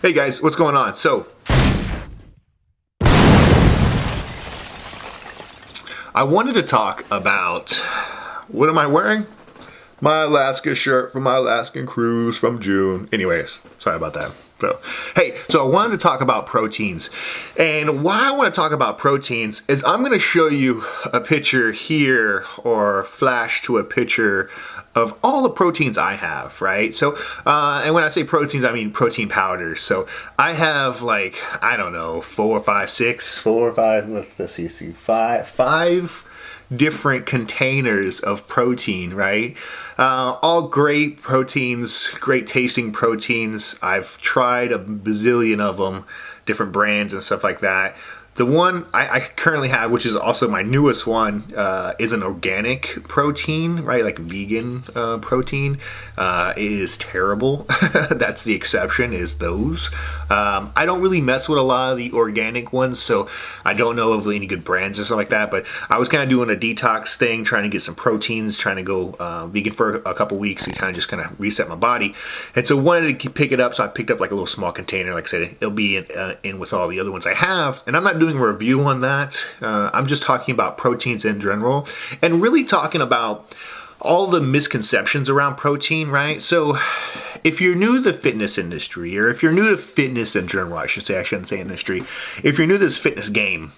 Hey guys, what's going on? So, I wanted to talk about, what am I wearing? My Alaska shirt from my Alaskan cruise from June. Anyways, sorry about that. So I wanted to talk about proteins. And why I want to talk about proteins is I'm going to show you a picture here, or flash to a picture of all the proteins I have, right? So, and when I say proteins, I mean protein powders. So I have like, I don't know, five different containers of protein, right? All great proteins, great tasting proteins. I've tried a bazillion of them, different brands and stuff like that. The one I currently have, which is also my newest one, is an organic protein, right? Like vegan protein. It is terrible. That's the exception, is those. I don't really mess with a lot of the organic ones, so I don't know of any good brands or something like that. But I was kind of doing a detox thing, trying to get some proteins, trying to go vegan for a couple weeks and kind of reset my body. And so wanted to pick it up, so I picked up like a little small container. Like I said, it'll be in with all the other ones I have. And I'm not doing a review on that. I'm just talking about proteins in general and really talking about all the misconceptions around protein, right? So if you're new to the fitness industry, or if you're new to fitness in general, I shouldn't say industry. If you're new to this fitness game,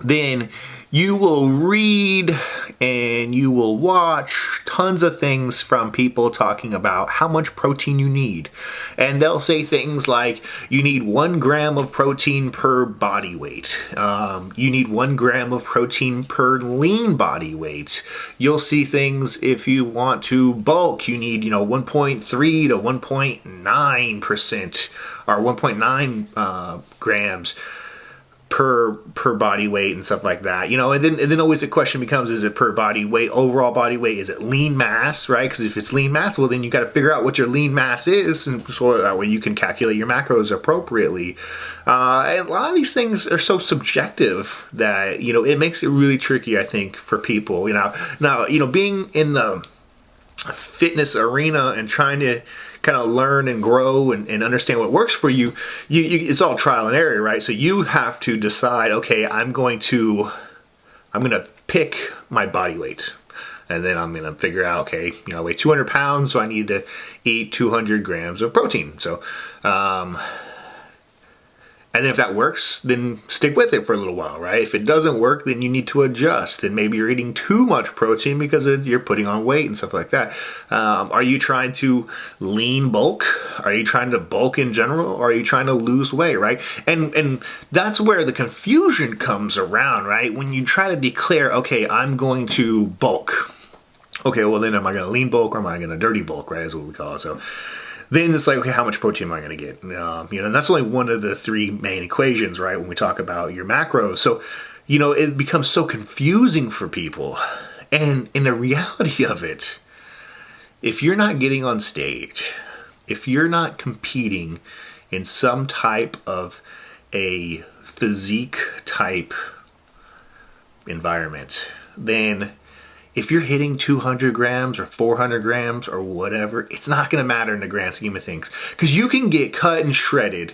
then you will read and you will watch tons of things from people talking about how much protein you need. And they'll say things like, you need 1 gram of protein per body weight. You need 1 gram of protein per lean body weight. You'll see things, if you want to bulk, you need 1.3 to 1.9% or 1.9 grams per body weight and stuff like that, and then always the question becomes, is it per body weight, overall body weight? Is it lean mass, right? Because if it's lean mass, well, then you got to figure out what your lean mass is, and so that way you can calculate your macros appropriately. And a lot of these things are so subjective that it makes it really tricky, I think, for people. Now being in the fitness arena and trying to kind of learn and grow and understand what works for you, it's all trial and error, right? So you have to decide, okay, I'm going to pick my body weight, and then I'm going to figure out, okay, I weigh 200 pounds, so I need to eat 200 grams of protein. So and then if that works, then stick with it for a little while, right? If it doesn't work, then you need to adjust. And maybe you're eating too much protein because you're putting on weight and stuff like that. Are you trying to lean bulk? Are you trying to bulk in general? Or are you trying to lose weight, right? And that's where the confusion comes around, right? When you try to declare, okay, I'm going to bulk. Okay, well then am I going to lean bulk or am I going to dirty bulk, right? Is what we call it. So then it's like, okay, how much protein am I going to get? And that's only one of the 3 main equations, right? When we talk about your macros. So, it becomes so confusing for people. And in the reality of it, if you're not getting on stage, if you're not competing in some type of a physique type environment, then if you're hitting 200 grams or 400 grams or whatever, it's not going to matter in the grand scheme of things. Because you can get cut and shredded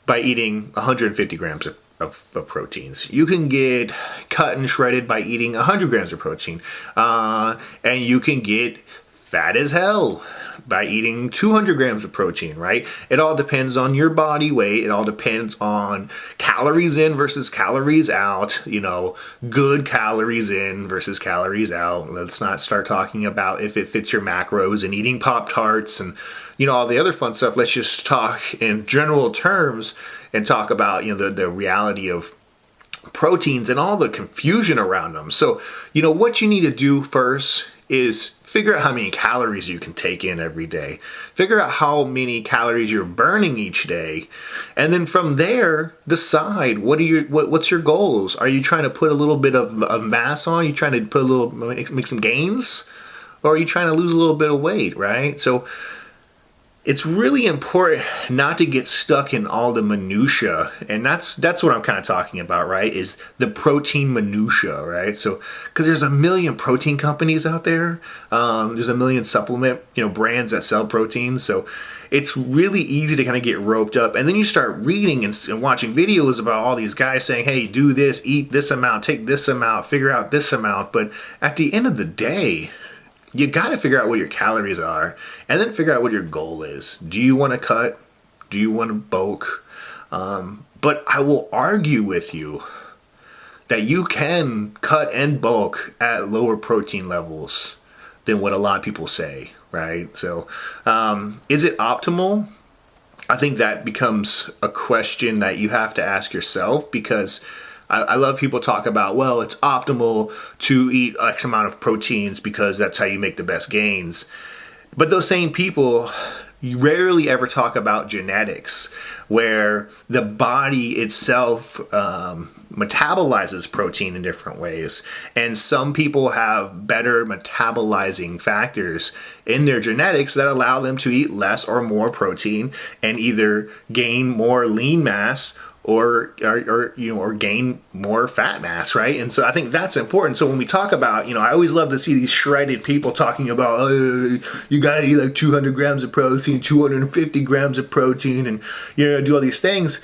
by eating 150 grams of proteins. You can get cut and shredded by eating 100 grams of protein. And you can get fat as hell by eating 200 grams of protein, right? It all depends on your body weight. It all depends on calories in versus calories out, good calories in versus calories out. Let's not start talking about if it fits your macros and eating Pop-Tarts and, all the other fun stuff. Let's just talk in general terms and talk about, the reality of proteins and all the confusion around them. So, what you need to do first is figure out how many calories you can take in every day. Figure out how many calories you're burning each day. And then from there, decide what's your goals. Are you trying to put a little bit of mass on? Are you trying to make some gains? Or are you trying to lose a little bit of weight, right? So it's really important not to get stuck in all the minutia, and that's what I'm kind of talking about, right? Is the protein minutia, right? So, because there's a million protein companies out there, there's a million supplement, brands that sell protein. So, it's really easy to kind of get roped up. And then you start reading and watching videos about all these guys saying, hey, do this, eat this amount, take this amount, figure out this amount. But at the end of the day, you got to figure out what your calories are and then figure out what your goal is. Do you want to cut? Do you want to bulk? But I will argue with you that you can cut and bulk at lower protein levels than what a lot of people say, right? So is it optimal? I think that becomes a question that you have to ask yourself, because I love people talk about, well, it's optimal to eat X amount of proteins because that's how you make the best gains. But those same people rarely ever talk about genetics, where the body itself metabolizes protein in different ways. And some people have better metabolizing factors in their genetics that allow them to eat less or more protein and either gain more lean mass or gain more fat mass, right? And so I think that's important. So when we talk about, I always love to see these shredded people talking about, oh, you gotta eat like 200 grams of protein, 250 grams of protein, and do all these things.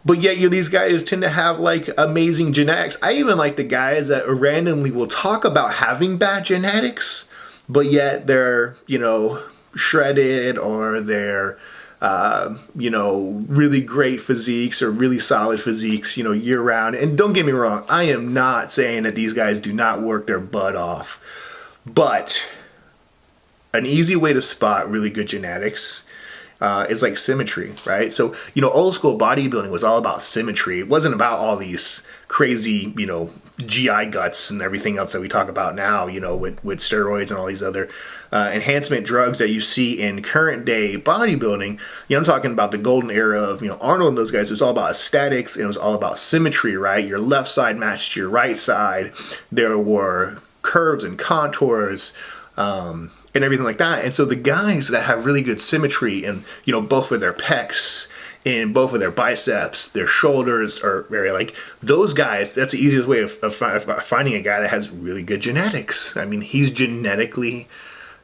But yet these guys tend to have like amazing genetics. I even like the guys that randomly will talk about having bad genetics, but yet they're, shredded, or they're really great physiques or really solid physiques, year round. And don't get me wrong, I am not saying that these guys do not work their butt off, but an easy way to spot really good genetics is like symmetry, right? So, old school bodybuilding was all about symmetry. It wasn't about all these crazy, GI guts and everything else that we talk about now, with steroids and all these other enhancement drugs that you see in current day bodybuilding. I'm talking about the golden era of, Arnold and those guys. It was all about aesthetics, and it was all about symmetry, right? Your left side matched your right side. There were curves and contours, and everything like that. And so the guys that have really good symmetry in, both of their pecs, in both of their biceps, their shoulders are very like those guys. That's the easiest way of finding a guy that has really good genetics. I mean, he's genetically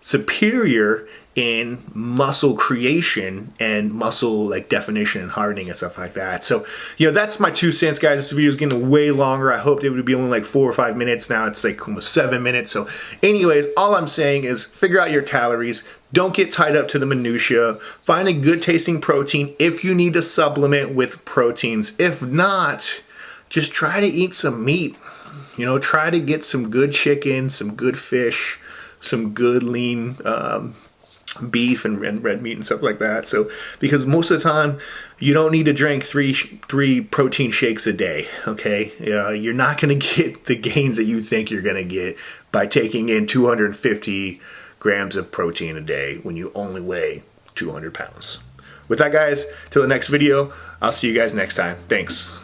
superior in muscle creation and muscle like definition and hardening and stuff like that. So, that's my 2 cents, guys. This video is getting way longer. I hoped it would be only like 4 or 5 minutes. Now it's like almost 7 minutes. So anyways, all I'm saying is figure out your calories. Don't get tied up to the minutia. Find a good tasting protein if you need to supplement with proteins. If not, just try to eat some meat. Try to get some good chicken, some good fish, some good lean beef and red meat and stuff like that. So, because most of the time you don't need to drink three protein shakes a day, okay? You're not going to get the gains that you think you're going to get by taking in 250 grams of protein a day when you only weigh 200 pounds. With that, guys, till the next video, I'll see you guys next time. Thanks.